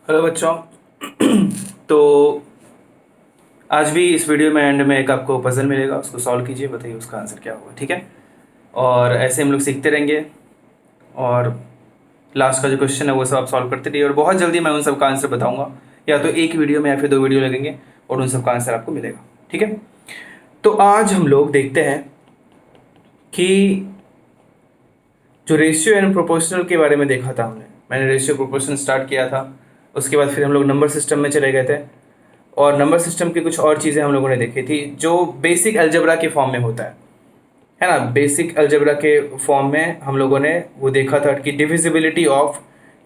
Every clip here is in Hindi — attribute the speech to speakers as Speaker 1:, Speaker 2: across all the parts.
Speaker 1: हेलो बच्चों। तो आज भी इस वीडियो में एंड में एक आपको पजल मिलेगा, उसको सॉल्व कीजिए, बताइए उसका आंसर क्या होगा। ठीक है, और ऐसे हम लोग सीखते रहेंगे और लास्ट का जो क्वेश्चन है वो सब आप सॉल्व करते रहिए और बहुत जल्दी मैं उन सब का आंसर बताऊंगा, या तो एक वीडियो में या फिर 2 वीडियो लगेंगे और उन सब का आंसर आपको मिलेगा। ठीक है, तो आज हम लोग देखते हैं कि जो रेशियो एंड प्रोपोर्शनल के बारे में देखा था मैंने रेशियो प्रोपोर्शनल स्टार्ट किया था, उसके बाद फिर हम लोग नंबर सिस्टम में चले गए थे और नंबर सिस्टम की कुछ और चीज़ें हम लोगों ने देखी थी जो बेसिक अलजेब्रा के फॉर्म में होता है ना। बेसिक अलजेब्रा के फॉर्म में हम लोगों ने वो देखा था कि डिविजिबिलिटी ऑफ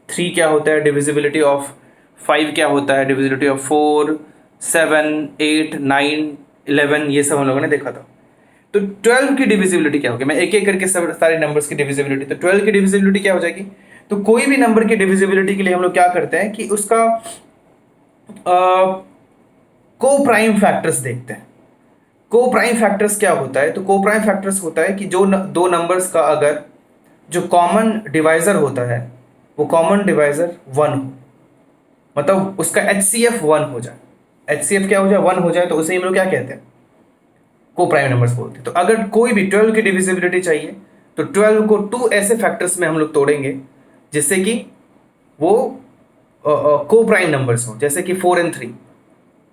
Speaker 1: 3 क्या होता है, डिविजिबिलिटी ऑफ 5 क्या होता है, डिविजिबिलिटी ऑफ 4, 7, 8, 9, 11, ये सब हम लोगों ने देखा था। तो 12 की डिविजिबिलिटी क्या होगी, मैं एक एक करके सब सारे नंबर्स की डिविजिबिलिटी, तो 12 की डिविजिबिलिटी क्या हो जाएगी। तो कोई भी नंबर की डिविजिबिलिटी के लिए हम लोग क्या करते हैं कि उसका को प्राइम फैक्टर्स देखते हैं। को प्राइम फैक्टर्स क्या होता है, तो को प्राइम फैक्टर्स होता है कि जो दो नंबर्स का अगर जो कॉमन डिवाइजर होता है वो कॉमन डिवाइजर 1 हो, मतलब उसका HCF 1 हो जाए। HCF क्या हो जाए, 1 हो जाए, तो उसे हम लोग क्या कहते हैं, को प्राइम नंबर्स बोलते हैं। तो अगर कोई भी 12 की डिविजिबिलिटी चाहिए तो 12 को 2 ऐसे फैक्टर्स में हम लोग तोड़ेंगे जिससे कि वो को प्राइम नंबर्स हो, जैसे कि 4 and 3।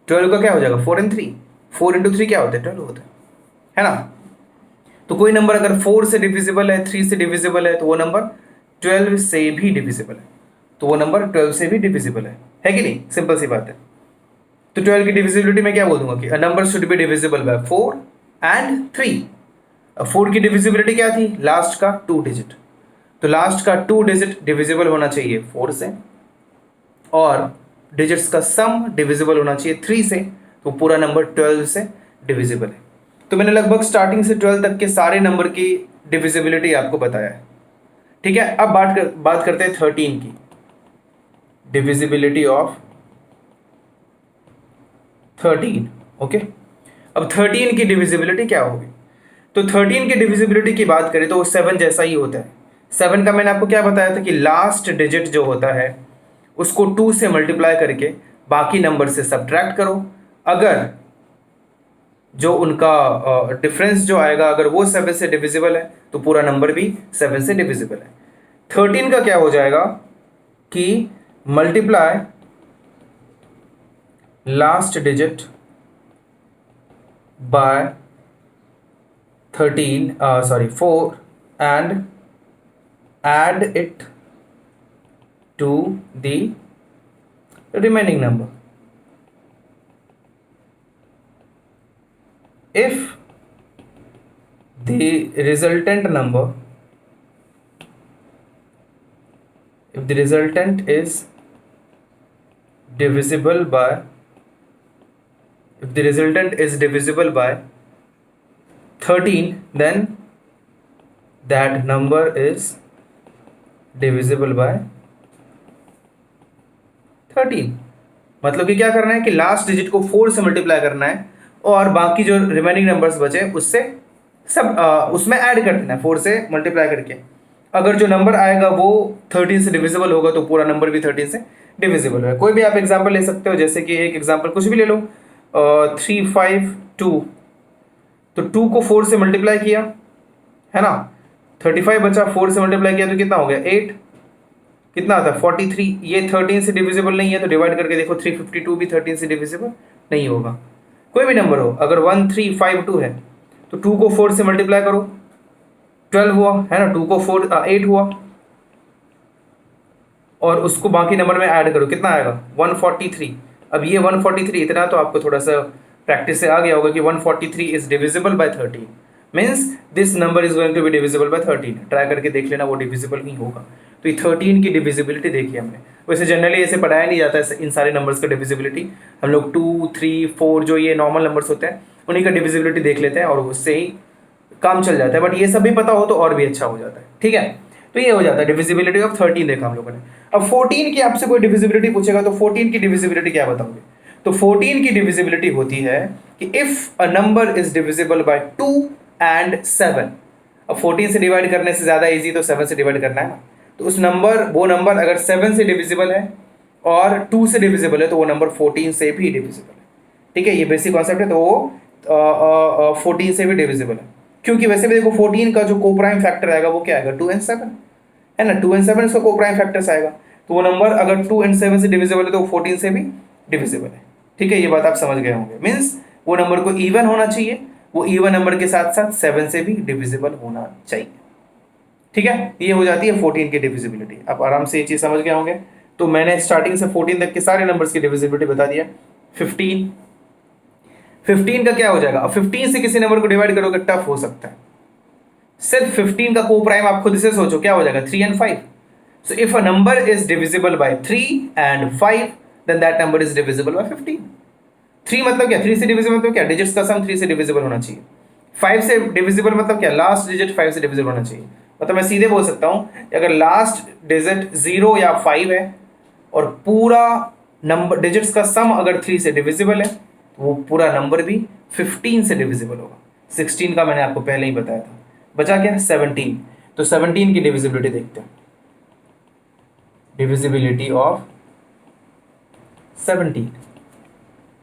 Speaker 1: 12 का क्या हो जाएगा, 4 and 3। 4 into 3 क्या होता है, 12 होता है ना। तो कोई नंबर अगर 4 से डिविजिबल है, 3 से डिविजिबल है, तो वो नंबर 12 से भी डिविजिबल है, तो वो नंबर 12 से भी डिविजिबल है कि नहीं। सिंपल सी बात है। तो 12 की डिविजिबिलिटी में क्या बोल दूंगा कि a number should be divisible bye 4 and 3। 4 की डिविजिबिलिटी क्या थी, लास्ट का 2 डिजिट, तो लास्ट का 2 डिजिट डिविजिबल होना चाहिए 4 से, और डिजिट्स का सम डिविजिबल होना चाहिए 3 से, तो पूरा नंबर 12 से डिविजिबल है। तो मैंने लगभग स्टार्टिंग से 12 तक के सारे नंबर की डिविजिबिलिटी आपको बताया है। ठीक है, अब बात करते हैं 13 की डिविजिबिलिटी ऑफ 13। ओके, अब 13 की डिविजिबिलिटी क्या होगी, तो 13 की डिविजिबिलिटी की बात करें तो वो 7 जैसा ही होता है। 7 का मैंने आपको क्या बताया था कि लास्ट डिजिट जो होता है उसको 2 से मल्टीप्लाई करके बाकी नंबर से सब्ट्रैक्ट करो। अगर जो उनका डिफरेंस जो आएगा अगर वो 7 से डिविजिबल है तो पूरा नंबर भी 7 से डिविजिबल है। 13 का क्या हो जाएगा कि multiply last digit bye 4 and add it to the remaining number. If the resultant number, if the resultant is divisible by, if the resultant is divisible by 13, then that number is divisible by 13। मतलब कि क्या करना है कि लास्ट डिजिट को 4 से मल्टीप्लाई करना है और बाकी जो रिमेनिंग नंबर्स बचे उससे सब उसमें ऐड कर देना है 4 से मल्टीप्लाई करके। अगर जो नंबर आएगा वो 13 से डिविजिबल होगा तो पूरा नंबर भी 13 से डिविजिबल है। कोई भी आप एग्जांपल ले सकते हो, जैसे कि एक एग्जांपल कुछ भी ले लो, 3, 5, 2, तो 2 को 4 से मल्टीप्लाई किया है ना, 35 बचा, 4 से मल्टीप्लाई किया तो कितना हो गया 8, कितना आता है 43। ये 13 से डिविजिबल नहीं है तो डिवाइड करके देखो 352 भी 13 से डिविजिबल नहीं होगा। कोई भी नंबर हो, अगर 1, 3, 5, 2 है तो 2 को 4 से मल्टीप्लाई करो 12 हुआ है ना, 2 को 8 हुआ, और उसको बाकी नंबर में ऐड करो कितना आएगा 143। अब ये 143 इतना तो आपको थोड़ा सा प्रैक्टिस से आ गया होगा कि 143 is divisible by 13, means this number is going to be divisible by 13। Try करके देख लेना, वो डिविजिबल नहीं होगा। तो ये 13 की डिविजिबिलिटी देखी हमने। वैसे जनरली ऐसे पढ़ाया नहीं जाता है इन सारे नंबर्स का डिविजिबिलिटी, हम लोग 2, 3, 4 जो ये नॉर्मल नंबर्स होते हैं उन्हीं का डिविजिबिलिटी देख लेते हैं और उससे ही काम चल जाता है। बट ये सब भी पता हो तो और भी अच्छा हो जाता है। ठीक है, तो ये हो जाता है डिविजिबिलिटी ऑफ 13 देखा हम लोगों ने। अब 14 की आपसे कोई डिविजिबिलिटी पूछेगा तो 14 की डिविजिबिलिटी क्या बताओगे, तो 14 की डिविजिबिलिटी होती है कि if a number is divisible by 2 and 7। अब 14 से डिवाइड करने से ज़्यादा इजी तो 7 से डिवाइड करना है ना, तो उस नंबर वो नंबर अगर 7 से डिविजिबल है और 2 से डिविजिबल है तो वो नंबर 14 से भी डिविजिबल है। ठीक है, ये बेसिक कॉन्सेप्ट है। तो वो 14 से भी डिविजिबल है, क्योंकि वैसे भी देखो 14 का जो को प्राइम फैक्टर आएगा वो क्या आएगा, 2 एंड 7 है ना। 2 एंड 7 इसका को प्राइम फैक्टर्स आएगा, तो वो नंबर अगर 2 एंड 7 से डिविजिबल है तो वो 14 से भी डिविजिबल है। ठीक है, ये बात आप समझ गए होंगे। मीन्स वो नंबर को इवन होना चाहिए, वो इवन नंबर के साथ साथ 7 से भी डिविजिबल होना चाहिए। ठीक है, ये हो जाती है 14 की डिविजिबिलिटी। आप आराम से ये चीज समझ गए होंगे। तो मैंने स्टार्टिंग से 14 तक के सारे नंबर्स की डिविजिबिलिटी बता दिया। 15 का क्या हो जाएगा, अब 15 से किसी नंबर को डिवाइड करोगे टफ हो सकता है। सिर्फ 15 का को प्राइम आप खुद से सोचो क्या हो जाएगा, 3 and 5। So if a number is divisible by 3 and 5 then that number is divisible by 15। 3 मतलब क्या, 3 से डिविजिबल मतलब क्या, डिजिट्स का सम 3 से डिविजिबल होना चाहिए। 5 से डिविजिबल मतलब क्या, लास्ट डिजिट 5 से डिविजिबल होना चाहिए। मतलब मैं सीधे बोल सकता हूं, अगर लास्ट डिजिट 0 या 5 है और पूरा नंबर डिजिट्स का सम अगर 3 से डिविजिबल है तो वो पूरा नंबर भी 15 से डिविजिबल होगा। 16 का मैंने आपको पहले ही बताया था। बचा क्या, 17। तो 17 की डिविजिबिलिटी देखते हैं। डिविजिबिलिटी ऑफ 17,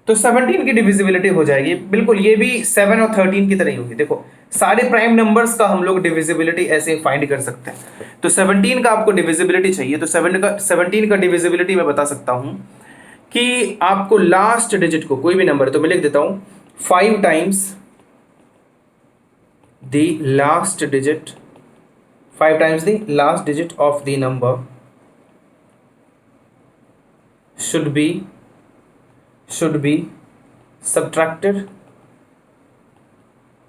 Speaker 1: तो 17 की डिविजिबिलिटी हो जाएगी बिल्कुल, ये भी 7 और 13 की तरह ही होगी। देखो सारे प्राइम नंबर्स का हम लोग डिविजिबिलिटी ऐसे फाइंड कर सकते हैं। तो 17 का आपको डिविजिबिलिटी चाहिए, तो 17 का डिविजिबिलिटी मैं बता सकता हूं कि आपको लास्ट डिजिट को, कोई भी नंबर, तो मैं लिख देता हूं 5 times the last digit, 5 times the last digit of the number should be subtracted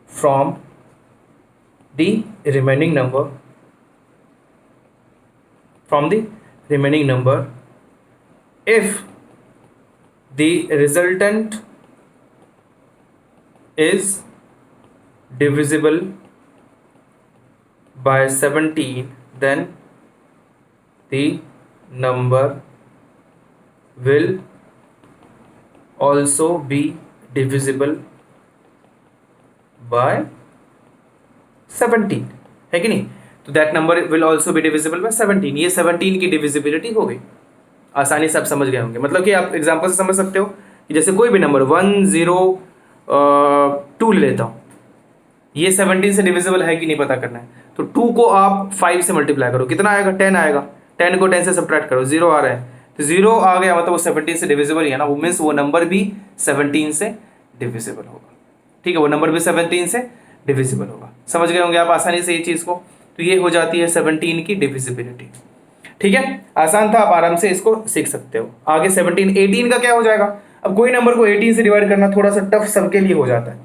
Speaker 1: from the remaining number, if the resultant is divisible by 17 then the number will also be divisible by 17, है कि नहीं। तो that number will also be divisible bye 17। ये 17 की डिविजिबिलिटी हो गई। आसानी से आप समझ गए होंगे। मतलब कि आप एग्जांपल से समझ सकते हो कि जैसे कोई भी नंबर 102 ले लेता हूँ, ये 17 से डिविजिबल है कि नहीं पता करना है। तो 2 को आप 5 से मल्टीप्लाई करो, कितना आएगा, 10 आएगा। 10 को 10 से सब्ट्रैक्ट करो, 0 आ रहा है, तो 0 आ गया मतलब वो 17 से डिविजिबल ही है ना। वो मीन्स वो नंबर भी 17 से डिविजिबल होगा। ठीक है, वो नंबर भी 17 से डिविजिबल होगा। समझ गए होंगे आप आसानी से ये चीज़ को। तो ये हो जाती है 17 की डिविजिबिलिटी। ठीक है, आसान था, आप आराम से इसको सीख सकते हो। आगे 17, 18 का क्या हो जाएगा। अब कोई नंबर को 18 से डिवाइड करना थोड़ा सा टफ सबके लिए हो जाता है,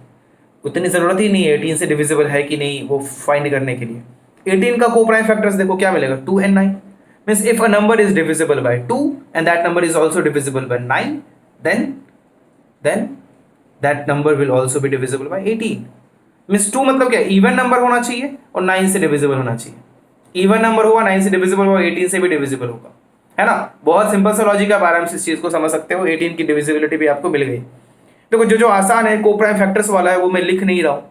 Speaker 1: उतनी ज़रूरत ही नहीं है 18 से डिविजिबल है कि नहीं वो फाइंड करने के लिए। 18 का को प्राइम फैक्टर्स देखो क्या मिलेगा, 2 and 9। Means if a number is divisible by 2 and that number is also divisible by 9 then that number will also be divisible by 18। Means 2 मतलब क्या, इवन नंबर होना चाहिए और 9 से डिविजिबल होना चाहिए। इवन नंबर होगा, 9 से डिविजिबल होगा, 18 से भी डिविजिबल होगा, है ना। बहुत सिंपल सा लॉजिक, आप आराम से इस चीज़ को समझ सकते हो। 18 की डिविजिबिलिटी भी आपको मिल गई। देखो जो आसान है को प्राइम फैक्टर्स वाला है वो मैं लिख नहीं रहा हूं,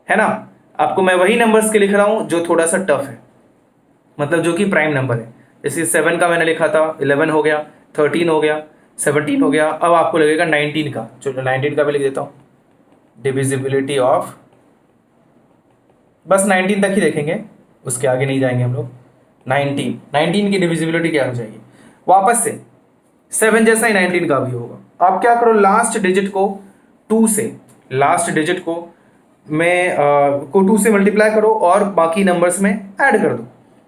Speaker 1: है ना। आपको मैं वही नंबर्स के लिख रहा हूं जो थोड़ा सा टफ है, मतलब जो कि प्राइम नंबर है। जैसे 7 का मैंने लिखा था, 11 हो गया, 13 हो गया, 17 हो गया। अब आपको लगेगा 19 का, चलो 19 का मैं लिख देता हूं। डिविजिबिलिटी ऑफ, बस 19 तक ही देखेंगे, उसके आगे नहीं जाएंगे हम लोग। 19 की डिविजिबिलिटी क्या हो जाएगी, वापस से 7 जैसा ही 19 का भी होगा। आप क्या करो, लास्ट डिजिट को 2 से, लास्ट डिजिट को मैं को 2 से मल्टीप्लाई करो और बाकी नंबर्स में ऐड कर दो।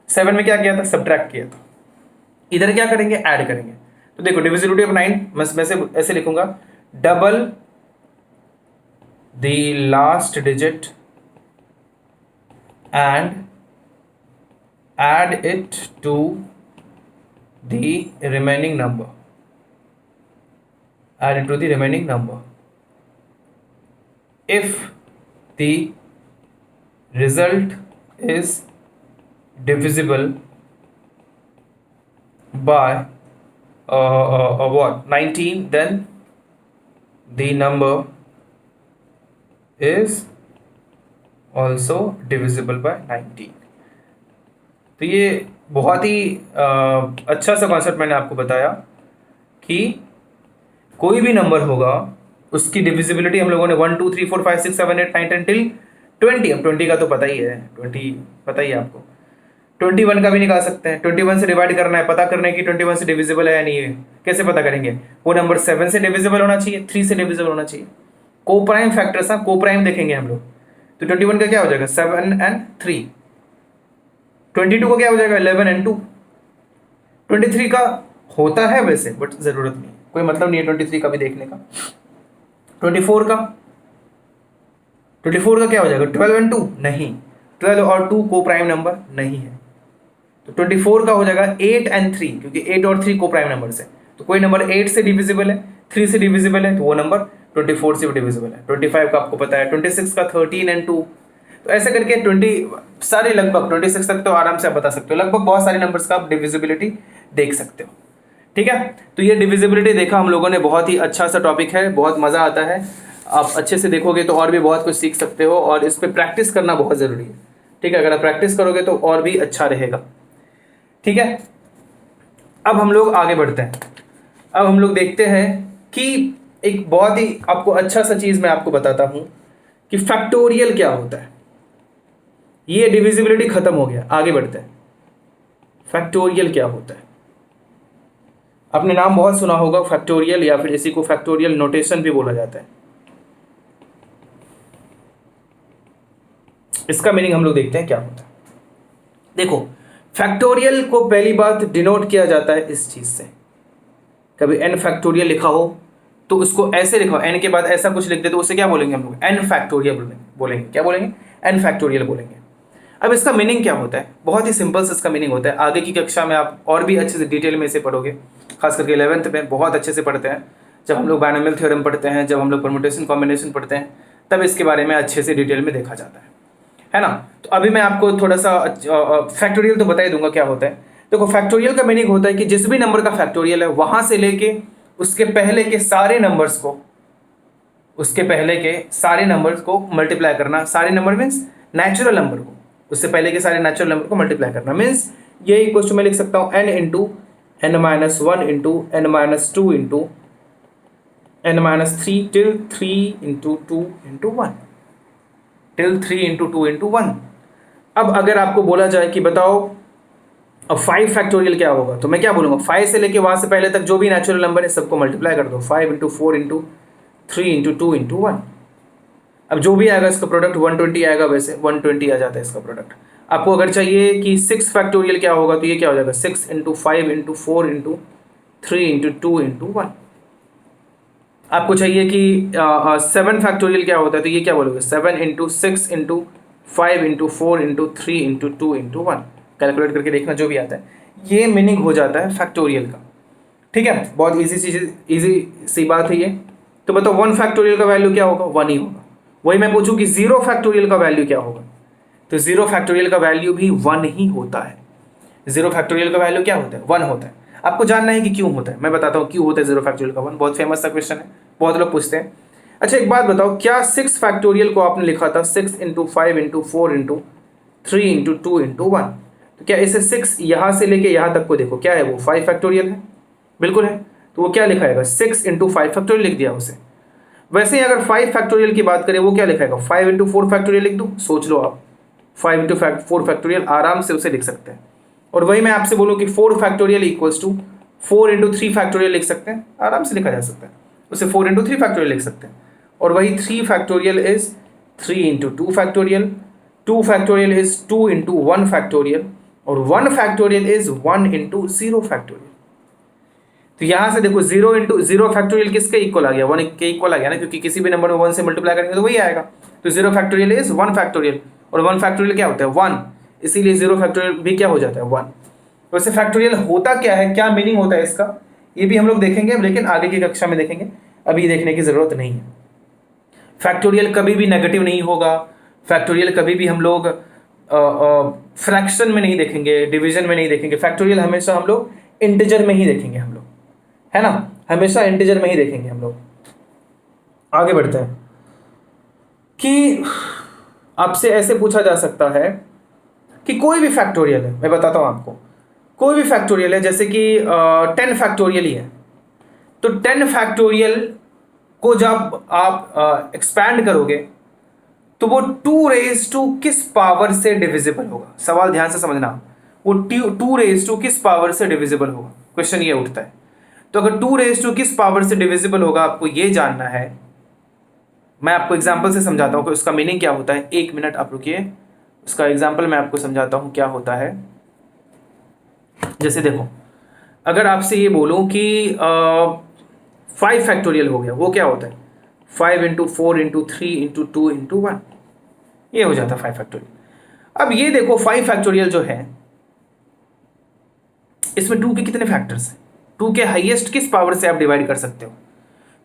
Speaker 1: 7 में क्या किया था, सब्ट्रैक्ट किया था, इधर क्या करेंगे, ऐड करेंगे। तो देखो डिविजिबिलिटी ऑफ 9 मैं ऐसे लिखूंगा, double the last digit and add it to the remaining number, add it to the remaining number. If the result is divisible by what, 19, then the number is also divisible by 19। तो ये बहुत ही अच्छा सा कॉन्सेप्ट मैंने आपको बताया। कि कोई भी नंबर होगा उसकी डिविजिबिलिटी हम लोगों ने 1 2 3 4 5 6 7 8 9 10 टिल 20, अब 20 का तो पता ही है, 20 पता ही है आपको, 21 का भी निकाल सकते हैं। 21 से डिवाइड करना है, पता करना है कि 21 से डिविजिबल है या नहीं है। कैसे पता करेंगे? वो नंबर 7 से डिविजिबल होना चाहिए, 3 से डिविजिबल होना चाहिए। को प्राइम फैक्टर्स, हाँ को प्राइम देखेंगे हम लोग। तो 21 का क्या हो जाएगा? 7 and 3। 22 का क्या हो जाएगा? 11 and 2। 23 का होता है वैसे, बट जरूरत नहीं, कोई मतलब नहीं है 23 का भी देखने का। 24 का, 24 का क्या हो जाएगा? 12 and 2 नहीं, 12 और 2 को प्राइम नंबर नहीं है। तो 24 का हो जाएगा 8 and 3, क्योंकि 8 और 3 को प्राइम नंबर है। तो कोई नंबर 8 से डिविजिबल है, 3 से डिविजिबल है, तो वो नंबर 24 से भी डिविजिबल है। 25 का आपको पता है, 26 का 13 and 2। तो ऐसे करके 20 सारे लगभग 26 तक तो आराम से आप बता सकते हो, लगभग बहुत सारे नंबर्स का आप डिविजिबिलिटी देख सकते हो। ठीक है, तो ये डिविजिबिलिटी देखा हम लोगों ने, बहुत ही अच्छा सा टॉपिक है, बहुत मज़ा आता है। आप अच्छे से देखोगे तो और भी बहुत कुछ सीख सकते हो, और इस पर प्रैक्टिस करना बहुत ज़रूरी है। ठीक है, अगर आप प्रैक्टिस करोगे तो और भी अच्छा रहेगा। ठीक है, अब हम लोग आगे बढ़ते हैं। अब हम लोग देखते हैं कि एक बहुत ही आपको अच्छा सा चीज़ मैं आपको बताता हूं कि फैक्टोरियल क्या होता है। ये डिविजिबिलिटी खत्म हो गया, आगे बढ़ते हैं। फैक्टोरियल क्या होता है? आपने नाम बहुत सुना होगा फैक्टोरियल, या फिर इसी को फैक्टोरियल नोटेशन भी बोला जाता है। इसका मीनिंग हम लोग देखते हैं क्या होता है। देखो, फैक्टोरियल को पहली बात डिनोट किया जाता है इस चीज से। कभी n फैक्टोरियल लिखा हो तो उसको ऐसे लिखो, n के बाद ऐसा कुछ लिख दे तो उसे क्या बोलेंगे हम लोग? n फैक्टोरियल बोलेंगे। क्या बोलेंगे? n फैक्टोरियल बोलेंगे। अब इसका मीनिंग क्या होता है? बहुत ही सिंपल से इसका मीनिंग होता है। आगे की कक्षा में आप और भी अच्छे से डिटेल में इसे पढ़ोगे, खास करके 11th में बहुत अच्छे से पढ़ते हैं। जब हम लोग बायनोमियल थ्योरम पढ़ते हैं, जब हम लोग परम्यूटेशन कॉम्बिनेशन पढ़ते हैं, तब इसके बारे में अच्छे से डिटेल में देखा जाता है ना। तो अभी मैं आपको थोड़ा सा फैक्टोरियल तो बता ही दूंगा क्या होता है। देखो, फैक्टोरियल का मीनिंग होता है कि जिस भी नंबर का फैक्टोरियल है वहां से लेके उसके पहले के सारे नंबर्स को, उसके पहले के सारे नंबर्स को मल्टीप्लाई करना। सारे नंबर मीन्स नेचुरल नंबर को, उससे पहले के सारे नेचुरल नंबर को मल्टीप्लाई करना। मीन्स ये इक्वल टू मैं लिख सकता हूँ n into n-1 into n-2 into n-3 till 3 into 2 into 1 till 3 into 2 into 1। अब अगर आपको बोला जाए कि बताओ अब 5 फैक्टोरियल क्या होगा, तो मैं क्या बोलूँगा? 5 से लेके वहाँ से पहले तक जो भी नेचुरल नंबर है सबको मल्टीप्लाई कर दो। 5 इंटू 4 इंटू 3 इंटू 2 इंटू 1। अब जो भी आएगा इसका प्रोडक्ट 120 आएगा, वैसे 120 आ जाता है इसका प्रोडक्ट। आपको अगर चाहिए कि 6 फैक्टोरियल क्या होगा, तो ये क्या हो जाएगा? 6 into 5 into 4 into 3 into 2 into 1। आपको चाहिए कि 7 फैक्टोरियल क्या होता है, तो ये क्या बोलोगे? 7 into 6 into 5 into 4 into 3 into 2 into 1। Calculate करके देखना जो भी आता है। ये मीनिंग हो जाता है फैक्टोरियल का। ठीक है, बहुत ईजी चीज, ईजी सी बात है ये। तो बताओ 1 फैक्टोरियल का वैल्यू क्या होगा? 1 ही होगा। वही मैं पूछूं कि 0 फैक्टोरियल का वैल्यू क्या होगा, तो 0 फैक्टोरियल का वैल्यू भी 1 ही होता है। 0 फैक्टोरियल का वैल्यू क्या होता है? 1 होता है। आपको जानना है कि क्यों होता है, मैं बताता हूँ क्यों होता है 0 फैक्टोरियल का 1। बहुत फेमस सा क्वेश्चन है, बहुत लोग पूछते हैं। अच्छा एक बात बताओ, क्या 6 फैक्टोरियल को आपने लिखा था 6 into 5 into 4 into 3 into 2 into 1, तो क्या इसे 6 यहाँ से लेके यहाँ तक को देखो क्या है वो 5 फैक्टोरियल है? बिल्कुल है। तो वो क्या लिखाएगा? 6 इंटू 5 फैक्टोरियल लिख दिया उसे। वैसे ही अगर 5 फैक्टोरियल की बात करें, वो क्या लिखाएगा? 5 इंटू 4 फैक्टोरियल लिख दूँ? सोच लो आप, 5 इंटू 4 फैक्टोरियल आराम से उसे लिख सकते हैं। और वही मैं आपसे बोलूँ कि 4 factorial equals to 4 into 3 factorial लिख सकते हैं, आराम से लिखा जा सकता है। उसे 4 इंटू 3 फैक्टोरियल लिख सकते हैं। और वही 3 factorial is 3 into 2 factorial, 2 factorial is 2 into 1 factorial, और 1 फैक्टोरियल इज 1 इंटू 0 फैक्टोरियल। तो यहाँ से देखो 0 इंटू 0 फैक्टोरियल किसके इक्वल आ गया? 1 के इक्वल आ गया ना, क्योंकि किसी भी नंबर में 1 से मल्टीप्लाई करेंगे तो वही आएगा। तो 0 फैक्टोरियल इज 1 फैक्टोरियल, और 1 फैक्टोरियल क्या होता है? 1, इसीलिए 0 फैक्टोरियल भी क्या हो जाता है? 1। वैसे फैक्टोरियल होता क्या है, क्या मीनिंग होता है इसका, ये भी हम लोग देखेंगे, लेकिन आगे की कक्षा में देखेंगे, अभी देखने की जरूरत नहीं है। फैक्टोरियल कभी भी नेगेटिव नहीं होगा। फैक्टोरियल कभी भी हम लोग फ्रैक्शन में नहीं देखेंगे, डिवीजन में नहीं देखेंगे। फैक्टोरियल हमेशा हम लोग इंटीजर में ही देखेंगे हम लोग, है ना, हमेशा इंटीजर में ही देखेंगे हम लोग। आगे बढ़ते हैं कि आपसे ऐसे पूछा जा सकता है कि कोई भी फैक्टोरियल है, मैं बताता हूं आपको, कोई भी फैक्टोरियल है, जैसे कि 10 फैक्टोरियल ही है, तो 10 फैक्टोरियल को जब आप एक्सपैंड करोगे तो वो 2 रेज टू किस पावर से डिविजिबल होगा? सवाल ध्यान से समझना, वो 2 रेज टू किस पावर से डिविजिबल होगा, क्वेश्चन ये उठता है। तो अगर 2 रेज टू किस पावर से डिविजिबल होगा आपको ये जानना है। मैं आपको एग्जाम्पल से समझाता हूँ कि उसका मीनिंग क्या होता है। 1 मिनट आप रुकिए, उसका एग्जाम्पल मैं आपको समझाता हूँ क्या होता है। जैसे देखो, अगर आपसे ये बोलूँ कि 5 फैक्टोरियल हो गया, वो क्या होता है? 5 इंटू 4 इंटू 3 इंटू 2 इंटू 1, ये हो जाता है 5 फैक्टोरियल। अब ये देखो 5 फैक्टोरियल जो है इसमें 2 के कितने फैक्टर्स हैं? 2 के हाईएस्ट किस पावर से आप डिवाइड कर सकते हो?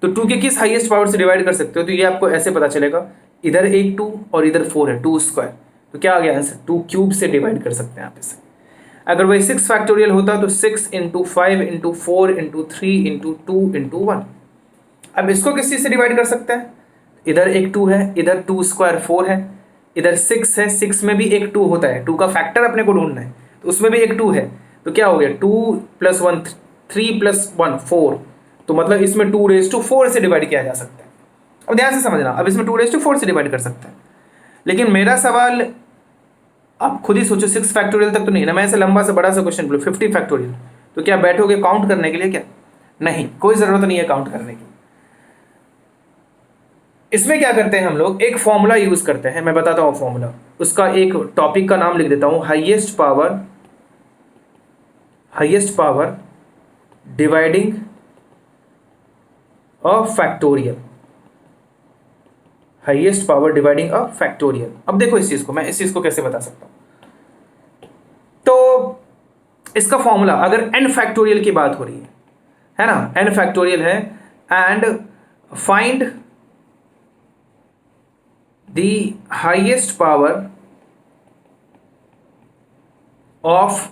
Speaker 1: तो 2 के किस हाईएस्ट पावर से डिवाइड कर सकते हो? तो ये आपको ऐसे पता चलेगा, इधर एक 2 और इधर 4 है, 2 स्क्वायर। तो क्या आ गया आंसर? 2 क्यूब से डिवाइड कर सकते हैं आप इसे। अगर वही 6 फैक्टोरियल होता तो 6 into 5 into 4 into 3 into 2 into 1। अब इसको किस चीज़ से डिवाइड कर सकते हैं? इधर एक 2 है, इधर 2 स्क्वायर 4 है, इधर 6 है, 6 में भी एक 2 होता है, 2 का फैक्टर अपने को ढूंढना है, तो उसमें भी एक 2 है। तो क्या हो गया? 2 प्लस 1 3 प्लस 1 4। तो मतलब इसमें 2 रेज टू 4 से डिवाइड किया जा सकता है। अब ध्यान से समझना, अब इसमें 2 रेज टू 4 से डिवाइड कर सकते हैं। लेकिन मेरा सवाल आप खुद ही सोचो, 6 फैक्टोरियल तक तो नहीं ना, मैं ऐसे लंबा सा बड़ा सा क्वेश्चन बोलूँ 50 फैक्टोरियल, तो क्या बैठोगे काउंट करने के लिए? क्या नहीं, कोई ज़रूरत नहीं है काउंट करने की। इसमें क्या करते हैं हम लोग, एक फॉर्मूला यूज़ करते हैं, मैं बताता हूँ फॉर्मूला। उसका एक टॉपिक का नाम लिख देता हूँ, highest power dividing a factorial. Highest power dividing a factorial. अब देखो इस चीज़ को, मैं इस चीज़ को कैसे बता सकता हूँ। तो इसका फॉर्मूला, अगर n फैक्टोरियल की बात हो रही है ना, n फैक्टोरियल है, and find the highest power of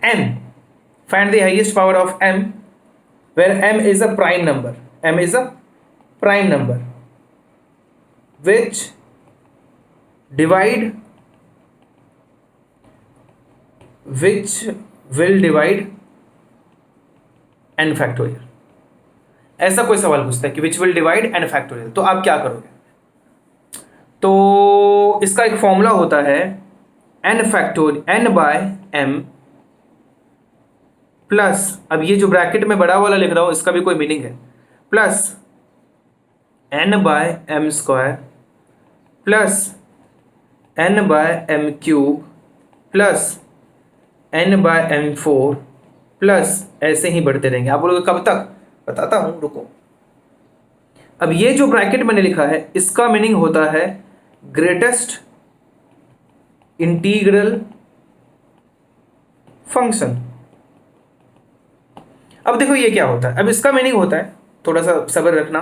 Speaker 1: n, find the highest power of m where m is a prime number, which will divide n factorial. ऐसा कोई सवाल पूछता है कि which will divide n factorial, तो आप क्या करोगे? तो इसका एक फॉर्मूला होता है n बाय m प्लस, अब ये जो ब्रैकेट में बड़ा वाला लिख रहा हूं इसका भी कोई मीनिंग है, plus n by m square plus n by m cube plus n by m4 plus ऐसे ही बढ़ते रहेंगे। आप बोलोगे कब तक? बताता हूं, रुको। अब ये जो ब्रैकेट मैंने लिखा है इसका मीनिंग होता है ग्रेटेस्ट इंटीग्रल फंक्शन। अब देखो ये क्या होता है, अब इसका मीनिंग होता है, थोड़ा सा सब्र रखना,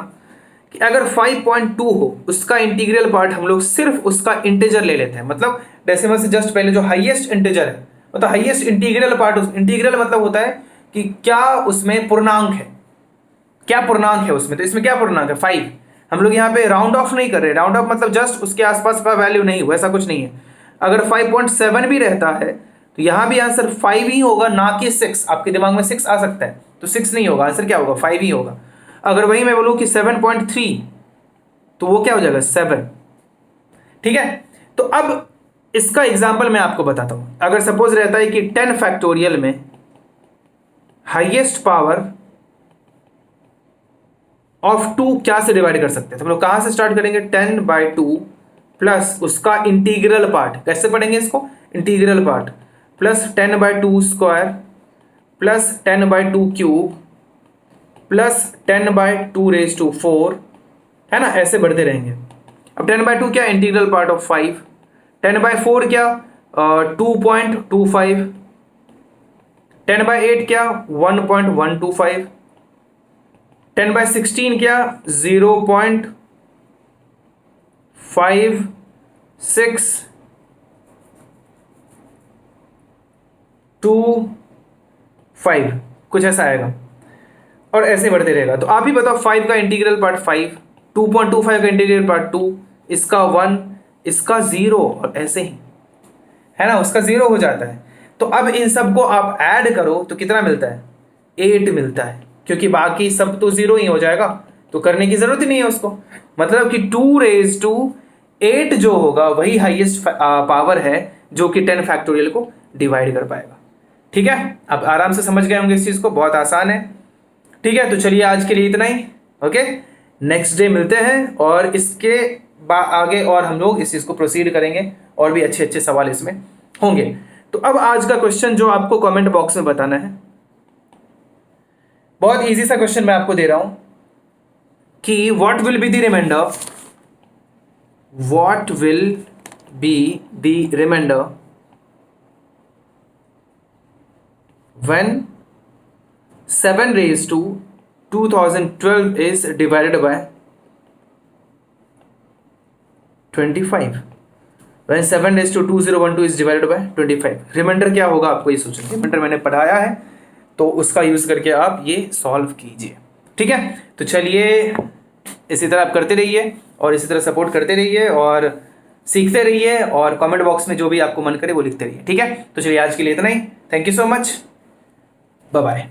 Speaker 1: कि अगर 5.2 हो उसका इंटीग्रल पार्ट हम लोग सिर्फ उसका इंटीजर ले लेते हैं, मतलब डेसिमल से जस्ट पहले जो हाईएस्ट इंटीजर है, मतलब हाईएस्ट इंटीग्रल पार्ट, इंटीग्रल मतलब होता है कि क्या उसमें पूर्णांक है, क्या पूर्णांक है उसमें। तो इसमें क्या पूर्णांक है? 5। हम लोग यहाँ पे राउंड ऑफ नहीं कर रहे, राउंड ऑफ मतलब जस्ट उसके आसपास का वैल्यू नहीं हुआ, ऐसा कुछ नहीं है। अगर 5.7 भी रहता है तो यहाँ भी आंसर 5 ही होगा, ना कि 6। आपके दिमाग में 6 आ सकता है, तो 6 नहीं होगा, आंसर क्या होगा? 5 ही होगा। अगर वही मैं बोलूँ कि 7.3 तो वो क्या हो जाएगा? 7। ठीक है, तो अब इसका एग्जाम्पल मैं आपको बताता हूँ। अगर सपोज रहता है कि 10 फैक्टोरियल में हाईएस्ट पावर ऑफ 2 क्या से डिवाइड कर सकते हैं? तो हम लोग कहाँ से स्टार्ट करेंगे? 10/2 प्लस उसका इंटीग्रल पार्ट, कैसे पढ़ेंगे इसको? Integral part plus 10/2 square plus 10/2 cube plus 10/2⁴ है ना, ऐसे बढ़ते रहेंगे। अब 10/2 क्या? Integral part of 5। 10/4 क्या? 2.25। 10/8 क्या? 1.125। 10/16 क्या? 0.5625, कुछ ऐसा आएगा, और ऐसे बढ़ते रहेगा। तो आप ही बताओ, 5 का इंटीग्रल पार्ट 5, 2.25 का इंटीग्रल पार्ट 2, इसका 1, इसका 0, और ऐसे ही, है ना, उसका 0 हो जाता है। तो अब इन सबको आप ऐड करो तो कितना मिलता है? 8 मिलता है। क्योंकि बाकी सब तो जीरो ही हो जाएगा, तो करने की जरूरत ही नहीं है उसको। मतलब कि 2 raised to 8 जो होगा वही हाईएस्ट पावर है जो कि 10 फैक्टोरियल को डिवाइड कर पाएगा। ठीक है, अब आराम से समझ गए होंगे इस चीज को, बहुत आसान है। ठीक है, तो चलिए आज के लिए इतना ही। ओके, नेक्स्ट डे मिलते हैं और इसके आगे और हम लोग इस चीज को प्रोसीड करेंगे और भी अच्छे अच्छे सवाल इसमें होंगे। तो अब आज का क्वेश्चन जो आपको कमेंट बॉक्स में बताना है, बहुत इजी सा क्वेश्चन मैं आपको दे रहा हूं कि what will be the remainder, what will be the remainder when 7 raised to 2012 is divided by 25, when 7 raised to 2012 is divided by 25। Reminder क्या होगा आपको ये सोचना। रिमाइंडर मैंने पढ़ाया है तो उसका यूज करके आप ये सॉल्व कीजिए। ठीक है, तो चलिए इसी तरह आप करते रहिए और इसी तरह सपोर्ट करते रहिए और सीखते रहिए और कमेंट बॉक्स में जो भी आपको मन करे वो लिखते रहिए। ठीक है, तो चलिए आज के लिए इतना ही। Thank you so much, bye bye.